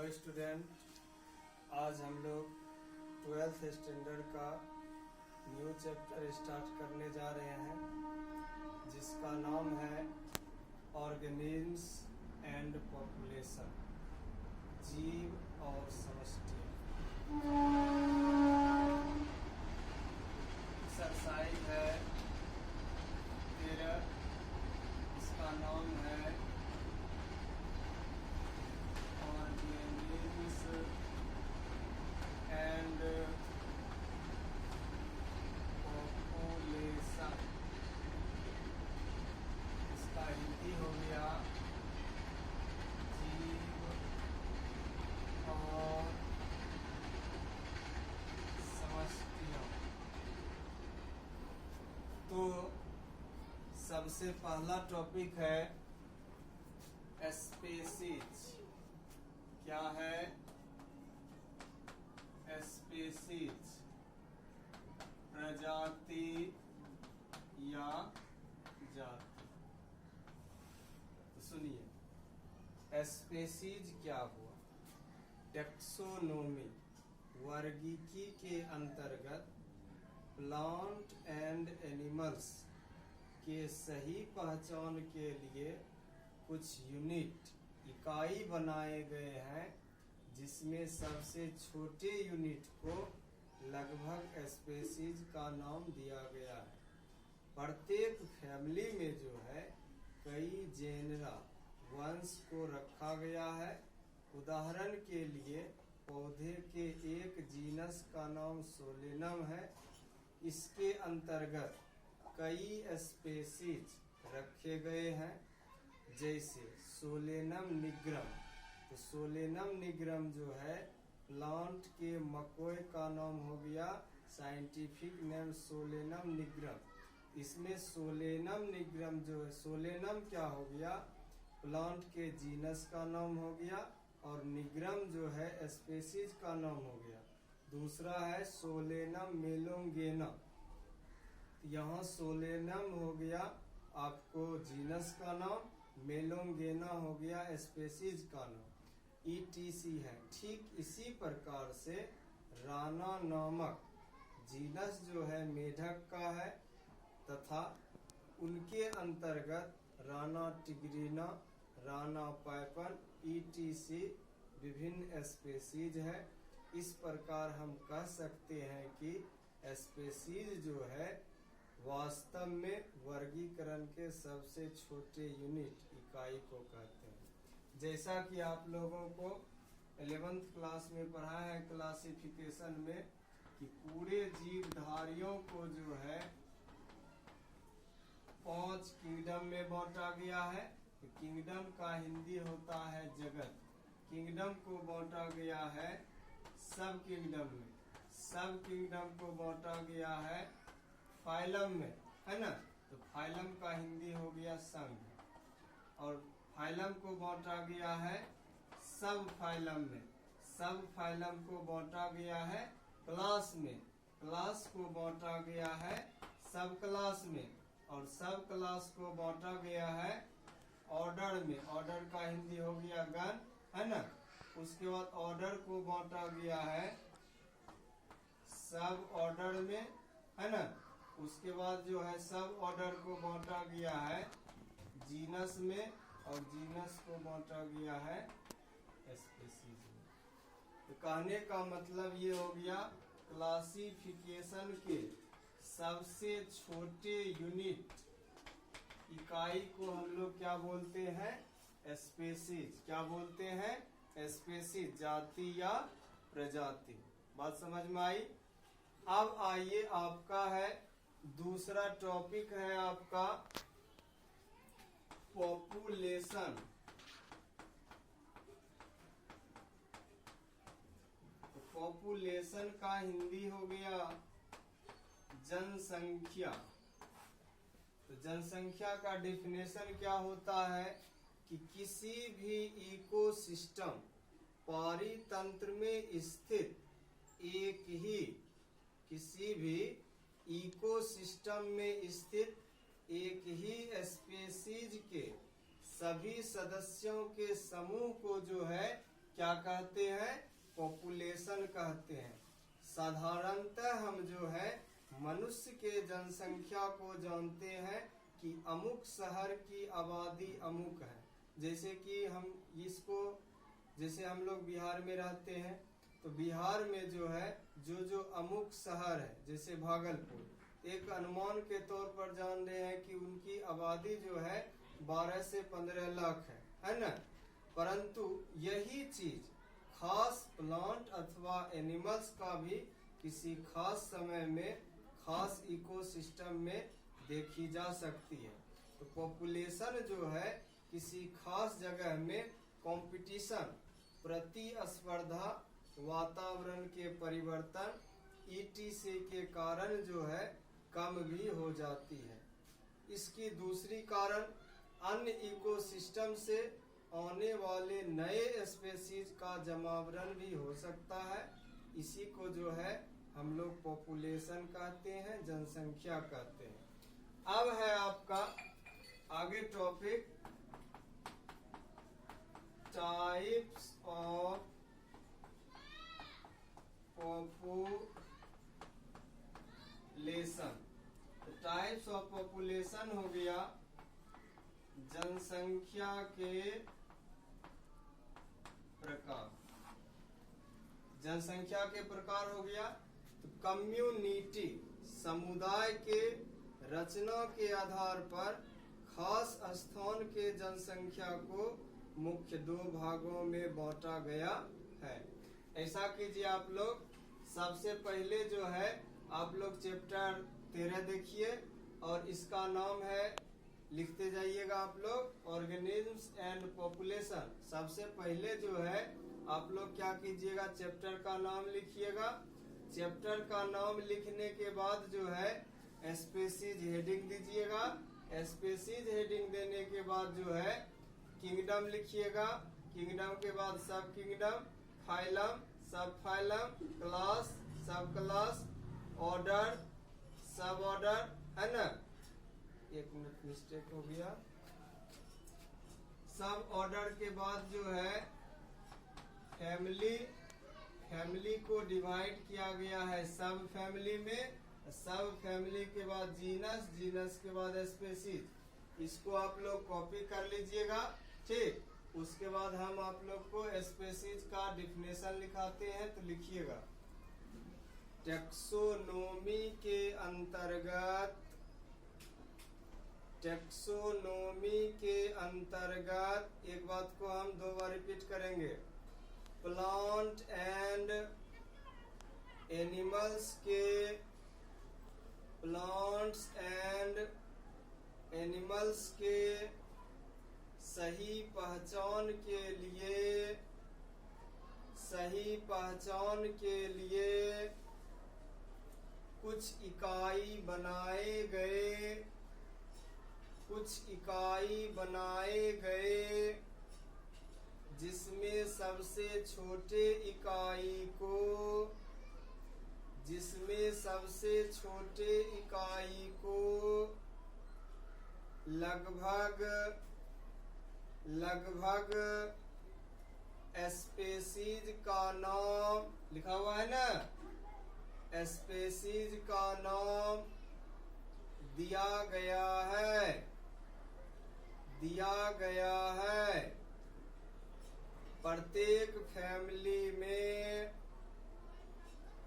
Hello student, आज हम लोग 12th स्टैंडर्ड का न्यू चैप्टर स्टार्ट करने जा रहे हैं जिसका नाम है ऑर्गेनिज्म्स एंड पॉपुलेशन, जीव और समष्टि। एक्सरसाइज है 13, इसका नाम है ऑर्गेनिज्म्स एंड पॉपुलेशन। इसका हिंदी हो गया जीव और समष्टियों। तो सबसे पहला टॉपिक है स्पीसीज। क्या है स्पीसीज? प्रजाति या जाति। तो सुनिए, स्पीसीज क्या हुआ? टेक्सोनोमी, वर्गीकी के अंतर्गत प्लांट एंड एनिमल्स के सही पहचान के लिए कुछ यूनिट, इकाई बनाए गए हैं, जिसमें सबसे छोटे यूनिट को लगभग स्पीसीज का नाम दिया गया है। प्रत्येक फैमिली में जो है कई जेनरा, वंश को रखा गया है। उदाहरण के लिए पौधे के एक जीनस का नाम सोलेनम है। इसके अंतर्गत कई स्पीसीज रखे गए हैं, जैसे सोलेनम निग्रम। तो सोलेनम निग्रम जो है प्लांट के मकोय का नाम हो गया, साइंटिफिक नेम सोलेनम निग्रम। इसमें सोलेनम निग्रम जो है, सोलेनम क्या हो गया? प्लांट के जीनस का नाम हो गया, और निग्रम जो है स्पीसीज का नाम हो गया। दूसरा है सोलेनम मेलोंगेना। यहाँ सोलेनम हो गया आपको जीनस का नाम, मेलोंगेना हो गया स्पीसीज का नाम, ETC है। ठीक इसी प्रकार से राना नामक जीनस जो है मेढक का है, तथा उनके अंतर्गत राना टिग्रिना, राना पाइपन, ETC विभिन्न स्पीसीज है। इस प्रकार हम कह सकते हैं कि स्पीसीज जो है वास्तव में वर्गीकरण के सबसे छोटे यूनिट, इकाई को कहते हैं। जैसा कि आप लोगों को 11th क्लास में पढ़ा है क्लासिफिकेशन में, कि पूरे जीवधारियों को जो है 5 किंगडम में बांटा गया है। तो किंगडम का हिंदी होता है जगत। किंगडम को बांटा गया है सब किंगडम में। सब किंगडम को बांटा गया है फाइलम में, है ना? तो फाइलम का हिंदी हो गया संघ। और फाइलम को बांटा गया है सब फाइलम में। सब फाइलम को बांटा गया है क्लास में। क्लास को बांटा गया है सब क्लास में। और सब क्लास को बांटा गया है ऑर्डर में। ऑर्डर का हिंदी हो गया गण, है ना? उसके बाद ऑर्डर को बांटा गया है सब ऑर्डर में, है ना? उसके बाद जो है सब ऑर्डर को बांटा गया है जीनस में, और जीनस को बांटा गया है स्पीसीज में। तो कहने का मतलब ये हो गया, क्लासिफिकेशन के सबसे छोटे यूनिट, इकाई को हम लोग क्या बोलते हैं? स्पीसीज। क्या बोलते हैं? स्पीसीज, जाति या प्रजाति। बात समझ में आई? अब आइए, आपका है दूसरा टॉपिक है आपका पॉपुलेशन। तो पॉपुलेशन का हिंदी हो गया जनसंख्या। तो जनसंख्या का डेफिनेशन क्या होता है? कि किसी भी इकोसिस्टम, पारितंत्र में स्थित एक ही, किसी भी इकोसिस्टम में स्थित एक ही स्पीसीज के सभी सदस्यों के समूह को जो है क्या कहते हैं? पॉपुलेशन कहते हैं। साधारणतः हम जो है मनुष्य के जनसंख्या को जानते हैं कि अमुक शहर की आबादी अमुक है। जैसे कि हम इसको, जैसे हम लोग बिहार में रहते हैं तो बिहार में जो है जो अमुक शहर है, जैसे भागलपुर, एक अनुमान के तौर पर जान रहे हैं कि उनकी आबादी जो है 12 से 15 लाख है ना। परंतु यही चीज खास प्लांट अथवा एनिमल्स का भी किसी खास समय में खास इकोसिस्टम में देखी जा सकती है। तो पॉपुलेशन जो है किसी खास जगह में कंपटीशन, प्रतिस्पर्धा, वातावरण के परिवर्तन ETC के कारण जो है कम भी हो जाती है। इसकी दूसरी कारण अन्य इकोसिस्टम से आने वाले नए स्पेसीज का जमावरण भी हो सकता है। इसी को जो है हम लोग पॉपुलेशन कहते हैं, जनसंख्या कहते हैं। अब है आपका आगे topic types of population. Types of population हो गया जनसंख्या के प्रकार। जनसंख्या के प्रकार हो गया तो कम्युनिटी, समुदाय के रचना के आधार पर खास स्थान के जनसंख्या को मुख्य 2 भागों में बांटा गया है। ऐसा कीजिए आप लोग, सबसे पहले जो है आप लोग चैप्टर 13 देखिए और इसका नाम है, लिखते जाइएगा आप लोग, ऑर्गेनिज्म्स एंड पॉपुलेशन। सबसे पहले जो है आप लोग क्या कीजिएगा, चैप्टर का नाम लिखिएगा। चैप्टर का नाम लिखने के बाद जो है स्पेसीज हेडिंग दीजिएगा। स्पेसीज हेडिंग देने के बाद जो है किंगडम लिखिएगा। किंगडम के बाद सब किंगडम, फाइलम, सब फाइलम, क्लास, सब क्लास, ऑर्डर, सब ऑर्डर, है ना। एक मिनट मिस्टेक हो गया। सब ऑर्डर के बाद जो है फैमिली, फैमिली को डिवाइड किया गया है सब फैमिली में। सब फैमिली के बाद जीनस, जीनस के बाद स्पेसीज। इसको आप लोग कॉपी कर लीजिएगा, ठीक। उसके बाद हम आप लोग को स्पेसीज का डिफिनेशन लिखाते हैं, तो लिखिएगा। टेक्सोनोमी के अंतर्गत, टेक्सोनोमी के अंतर्गत एक बात को हम 2 बार रिपीट करेंगे। प्लांट एंड एनिमल्स के, प्लांट्स एंड एनिमल्स के सही पहचान के लिए, सही पहचान के लिए कुछ इकाई बनाए गए, कुछ इकाई बनाए गए, जिसमें सबसे छोटे इकाई को, जिसमें सबसे छोटे इकाई को लगभग स्पेसीज का नाम लिखा हुआ है ना, स्पेसीज का नाम दिया गया है, दिया गया है। प्रत्येक फैमिली में,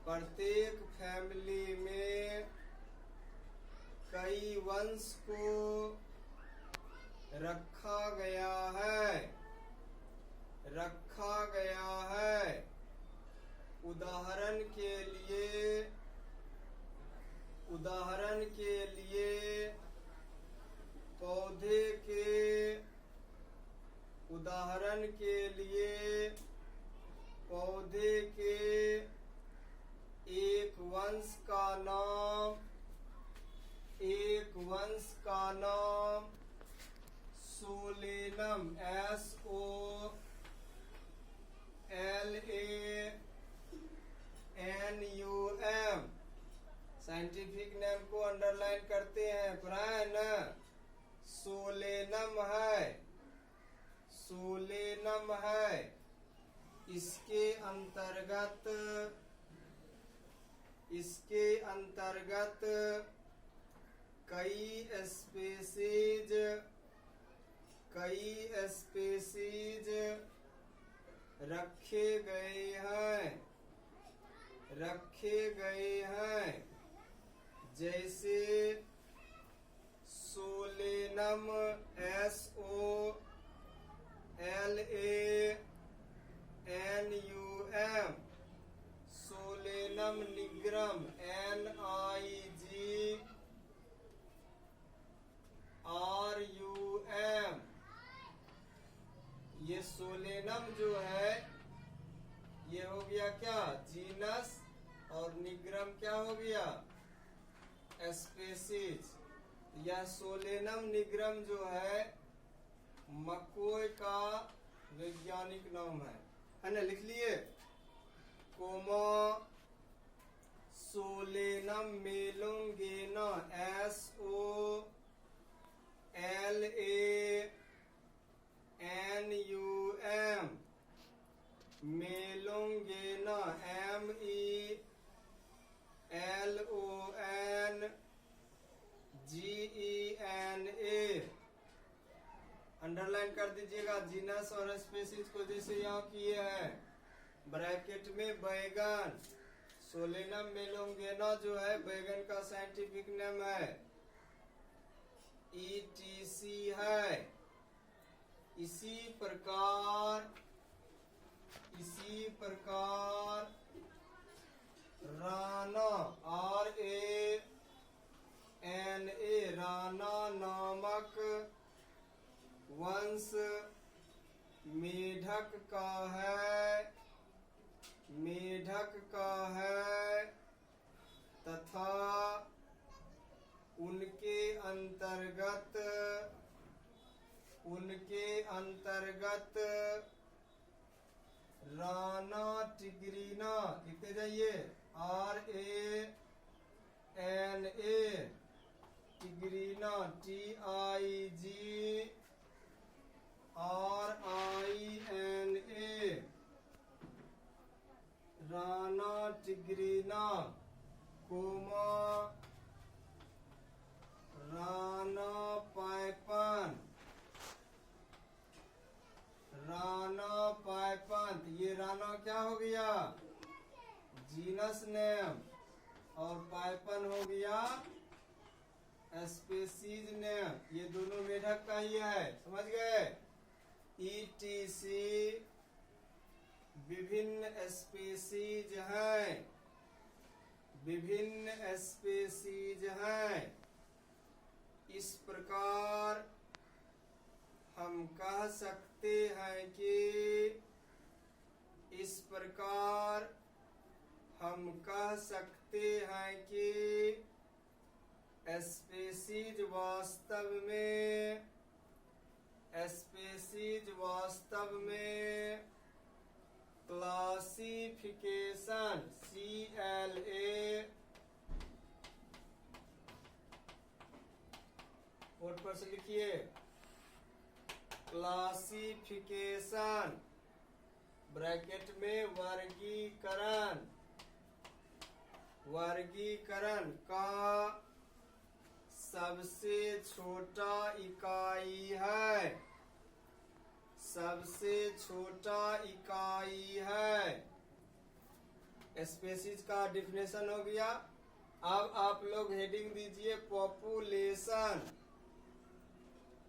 प्रत्येक फैमिली में कई वंश को रखा गया है, रखा गया है। उदाहरण के लिए, उदाहरण के लिए पौधे के, उदाहरण के लिए पौधे के एक वंश का नाम, एक वंश का नाम सोलेनम, SOLANUM, साइंटिफिक नेम को अंडरलाइन करते हैं, पढ़ा है ना। सोलेनम है, सोलेनम है। इसके अंतर्गत कई स्पेसीज रखे गए हैं जैसे Solanum SOLANUM, Solanum nigrum NIGRUM। ये सोलेनम जो है ये हो गया क्या, जीनस, और निग्रम क्या हो गया, स्पेसीज। यह सोलेनम निग्रम जो है मकोय का वैज्ञानिक नाम है ना, लिख लिए। Comma solanum melongena SOLANUM, melongena MELONGENA। Underline कर दीजिएगा जीनस और स्पेसीज को, जैसे यहाँ किए हैं। ब्रैकेट में बैगन, सोलेनम मेलोंगेना जो है बैगन का साइंटिफिक नेम है, ETC है। इसी प्रकार राना RANA, राना नामक वंश मेढक का है तथा उनके अंतर्गत राना टिग्रीना, लिखते जाइए, RANA tigrina, TIGRINA, rana tigrina, comma rana pipiens. ये राना क्या हो गया, जीनस नेम, और पाइपन हो गया स्पेसीज नेम। ये दोनों मेढक का ही है, समझ गए। ETC विभिन्न स्पेसीज हैं। इस प्रकार हम कह सकते हैं कि स्पेसीज वास्तव में क्लासिफिकेशन CLA बोर्ड पर से लिखिए, क्लासिफिकेशन ब्रैकेट में वर्गीकरण का सबसे छोटा इकाई है। स्पेसीज का डिफिनेशन हो गया। अब आप लोग हेडिंग दीजिए पॉपुलेशन,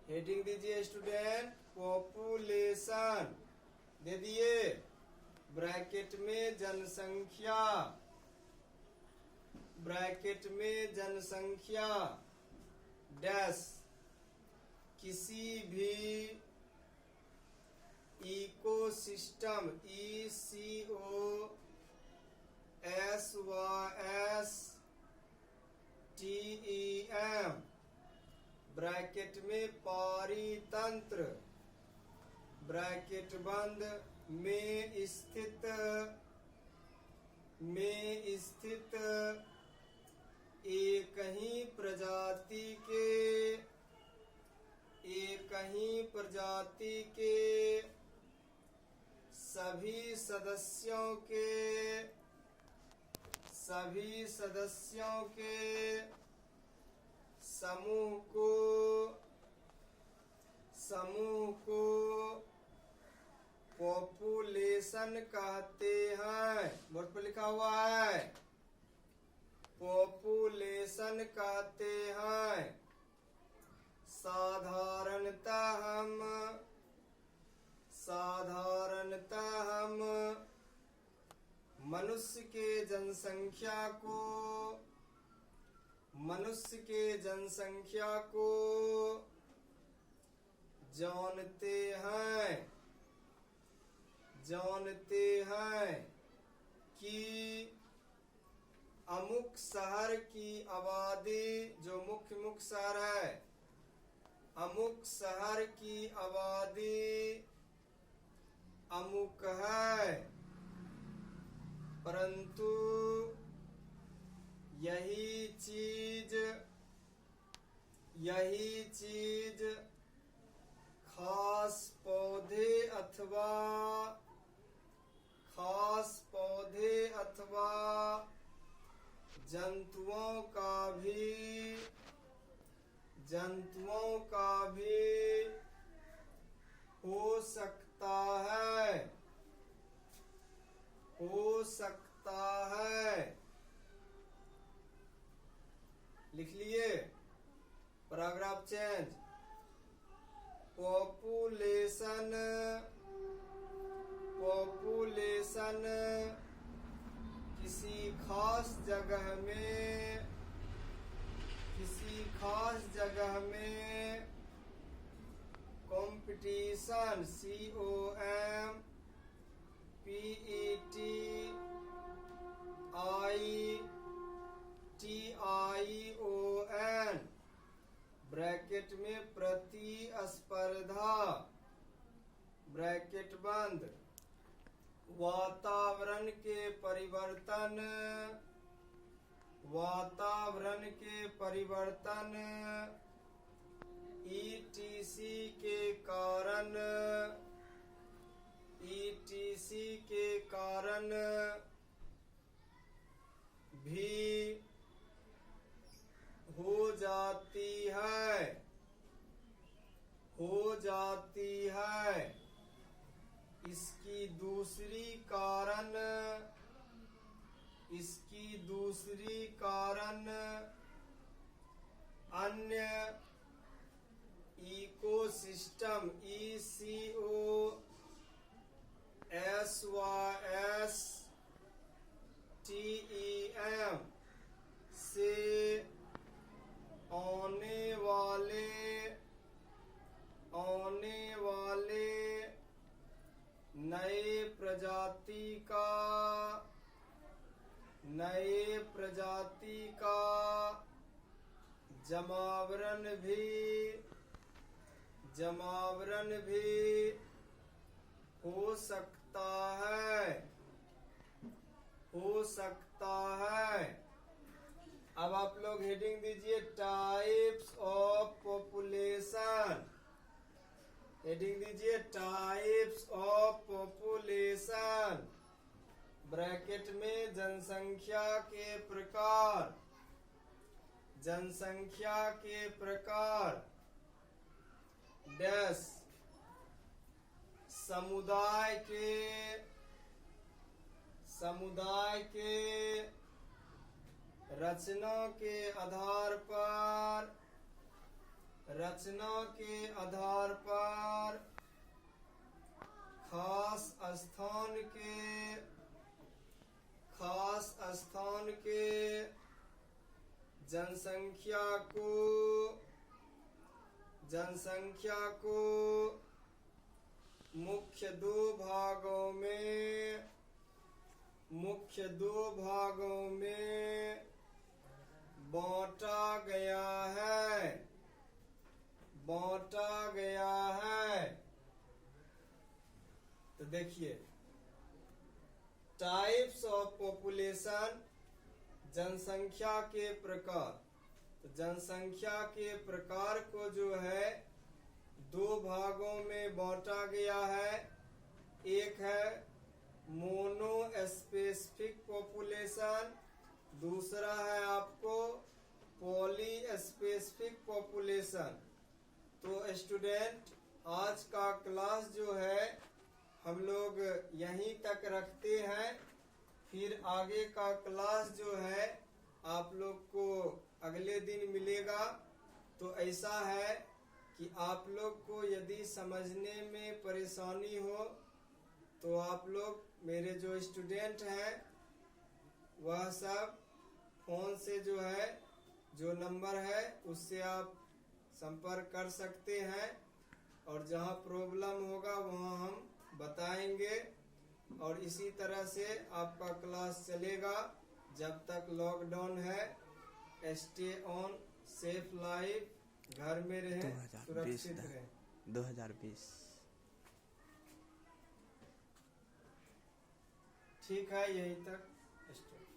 हेडिंग दीजिए स्टूडेंट पॉपुलेशन, दे दिए। ब्रैकेट में जनसंख्या डैश किसी भी इकोसिस्टम ECOSYSTEM ब्रैकेट में पारितंत्र ब्रैकेट बंद में स्थित एक ही प्रजाति के सभी सदस्यों के समूह को पॉपुलेशन कहते हैं। बोर्ड पर लिखा हुआ है, पॉपुलेशन कहते हैं। साधारणतः हम मनुष्य के जनसंख्या को जानते हैं कि अमुक शहर की आबादी, जो मुख्य शहर है, अमुक शहर की आबादी अमुक है, परंतु यही चीज खास पौधे अथवा जंतुओं का भी हो सकता है। लिख लिए, पैराग्राफ चेंज। पॉपुलेशन किसी खास जगह में कंपटीशन, COMPETITION ब्रैकेट में प्रतिस्पर्धा, ब्रैकेट बंद, वातावरण के परिवर्तन ETC के कारण भी हो जाती है। इसकी दूसरी कारण अन्य इकोसिस्टम ECOSYSTEM से आने वाले नए प्रजाति का जमावरण भी हो सकता है। अब आप लोग हेडिंग दीजिए, टाइप्स ऑफ पॉपुलेशन। हेडिंग दीजिए, टाइप्स ऑफ पॉपुलेशन, ब्रैकेट में जनसंख्या के प्रकार डैश समुदाय के रचना के आधार पर खास स्थान के जनसंख्या को मुख्य दो भागों में बांटा गया है। तो देखिए, टाइप्स ऑफ पॉपुलेशन, जनसंख्या के प्रकार। तो जनसंख्या के प्रकार को जो है दो भागों में बांटा गया है। एक है मोनो स्पेसिफिक पॉपुलेशन, दूसरा है आपको पॉली स्पेसिफिक पॉपुलेशन। तो स्टूडेंट, आज का क्लास जो है हम लोग यहीं तक रखते हैं। फिर आगे का क्लास जो है आप लोग को अगले दिन मिलेगा। तो ऐसा है कि आप लोग को यदि समझने में परेशानी हो तो आप लोग मेरे जो स्टूडेंट हैं वह सब फोन से जो है जो नंबर है उससे आप संपर्क कर सकते हैं, और जहां प्रॉब्लम होगा वहां हम बताएंगे। और इसी तरह से आपका क्लास चलेगा जब तक लॉकडाउन है। स्टे ऑन सेफ लाइफ, घर में रहें, सुरक्षित रहें। 2020। ठीक है, यहीं तक।